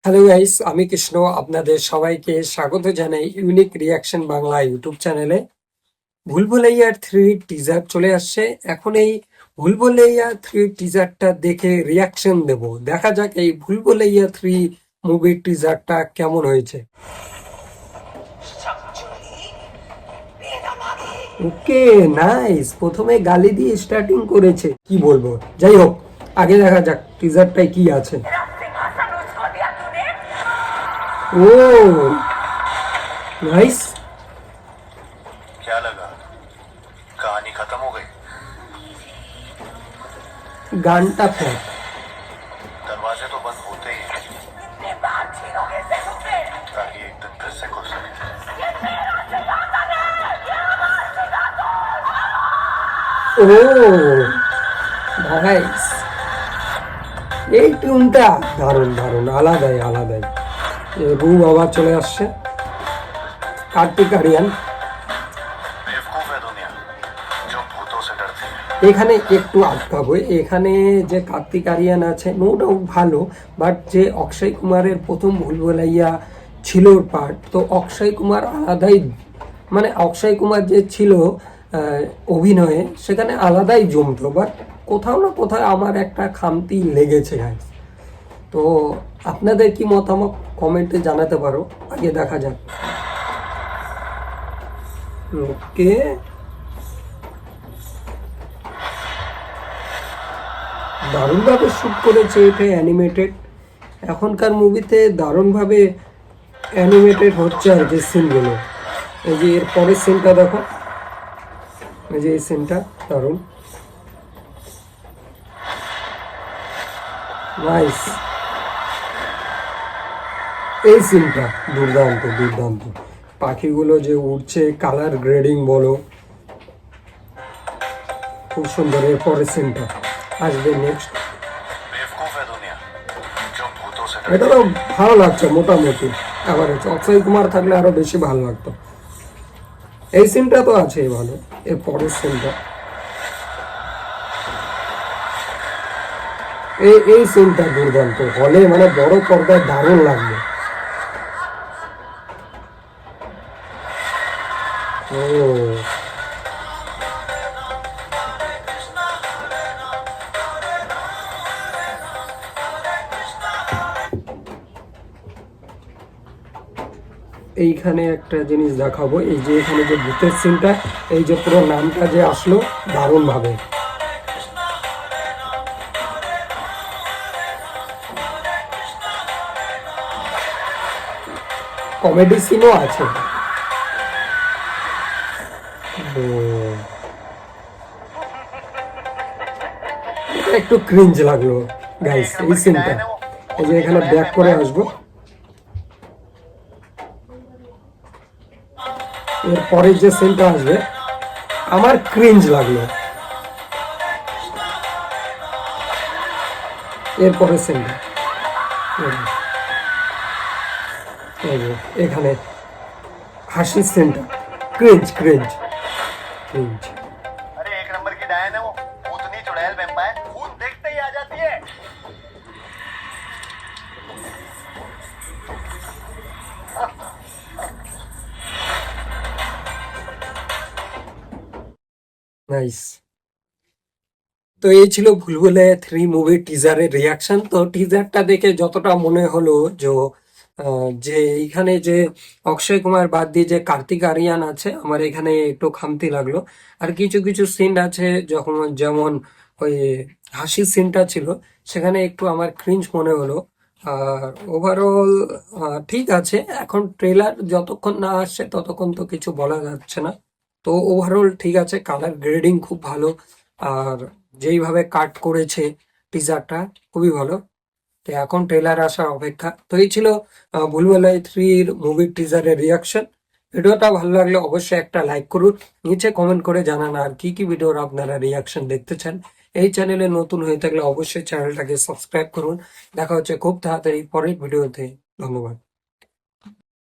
Hello guys, আমি কৃষ্ণ আপনাদের সবাইকে স্বাগত জানাই ইউনিক রিয়াকশন বাংলা ইউটিউব চ্যানেলে। ভুলভুলাইয়া 3 টিজার চলে আসছে। এখন এই ভুলভুলাইয়া 3 টিজারটা দেখে রিয়াকশন দেব। দেখা যাক এই ভুলভুলাইয়া 3 মুভির টিজারটা কেমন হয়েছে। ওকে, নাইস। প্রথমে গালি দিয়ে স্টার্টিং করেছে, কি বলবো। যাই হোক, আগে দেখা যাক টিজারটায় কি আছে। ও नाइस। क्या लगा कहानी खत्म हो गई? गानटा फ्लैट। दरवाजे तो बंद होते ही हैं, ताकि एक दिन फिर से खुल सके। ও নাইস, এই টিউনটা দারুণ দারুণ, আলাদাই আলাদাই। রু আবার চলে আসছে, কার্তিক আরিয়ান। बेवकूफ है दुनिया जो भूतों से डरती है। এখানে একটু আটকাবো, এখানে যে কার্তিক আরিয়ান আছে নো ডাউট ভালো, বাট যে অক্ষয় কুমারের প্রথম ভুলভুলাইয়া ছিল পার্ট, তো অক্ষয় কুমার আলাদাই, মানে অক্ষয় কুমার যে ছিল অভিনয়ে, সেখানে আলাদাই জমতো, বাট কোথাও না কোথাও আমার একটা খামতি লেগেছে গাইস। তো আপনাদের কি মতামত কমেন্টে জানাতে পারো। আগে দেখা যাক। ওকে, দারুণভাবে শ্যুট করেছে, এটা অ্যানিমেটেড। এখনকার মুভিতে দারুণভাবে অ্যানিমেটেড হচ্ছে আর যে সিনগুলো। এই যে এর পরের সিনটা দেখো, এই যে এই সিনটা দারুণ, নাইস। এই সিনটা দুর্দান্ত দুর্দান্ত, পাখিগুলো যে উড়ছে, কালার গ্রেডিং বলো, খুব সুন্দর। এর পরের সিনটা আসবে নেক্সট। बेवकूफ है दुनिया जो भूतों से এটা তো ভালো লাগছে মোটামুটি। আবার অক্ষয় কুমার থাকলে আরো বেশি ভালো লাগতো। এই সিনটা তো আছে ভালো। এর পরের সিনটা, এই সিনটা দুর্দান্ত, হলে মানে বড় পর্দায় দারুণ লাগবে। ও এইখানে একটা জিনিস দেখাবো, এই যে এখানে যে ভূতের সিনটা, এই যে পুরো নামটা যে আসলো দারুণ ভাবে। কমেডি সিনও আছে। তো এটা একটু ক্রিঞ্জ লাগলো গাইস এই সিনটা। এই যে এখানে ব্যাক করে আসবো, এর পরের যে সিনটা আসবে আমার ক্রিঞ্জ লাগলো। এর পরের সিনটা এখানে হাসির সিনটা, ক্রিঞ্জ ক্রিঞ্জ ক্রিঞ্জ। अरे एक नंबर की डायन है वो, भूतनी चुड़ैल वेम्पायर भूत देखते ही आ जाती है। নাইস। তো এই ছিল ভুলভুলাইয়া 3 মুভির টিজারের রিয়াকশন। তো টিজারটা দেখে যতটা মনে হলো যে এইখানে যে অক্ষয় কুমার বাদ দিয়ে যে কার্তিক আরিয়ান আছে, আমার এখানে একটু খামতি লাগলো। আর কিছু কিছু সিন আছে, যখন যেমন ওই হাসির সিনটা ছিল, সেখানে একটু আমার ক্রিঞ্জ মনে হলো। আর ওভারঅল ঠিক আছে। এখন ট্রেলার যতক্ষণ না আসছে ততক্ষণ তো কিছু বলা যাচ্ছে না। তো ওভারঅল ঠিক আছে, কালার গ্রেডিং খুব ভালো। আর যেইভাবে কাট করেছে টিজারটা, খুবই ভালো। তো এখন ট্রেলার আসার অপেক্ষা। তো এই ছিল ভুলভুলাইয়া 3 মুভির টিজারের রিয়াকশন। ভিডিওটা ভালো লাগলে অবশ্যই একটা লাইক করুন, নিচে কমেন্ট করে জানান আর কি কি ভিডিওর আপনারা রিয়াকশন দেখতে চান। এই চ্যানেলে নতুন হয়ে থাকলে অবশ্যই চ্যানেলটাকে সাবস্ক্রাইব করুন। দেখা হচ্ছে খুব তাড়াতাড়ি পরের ভিডিওতে। ধন্যবাদ।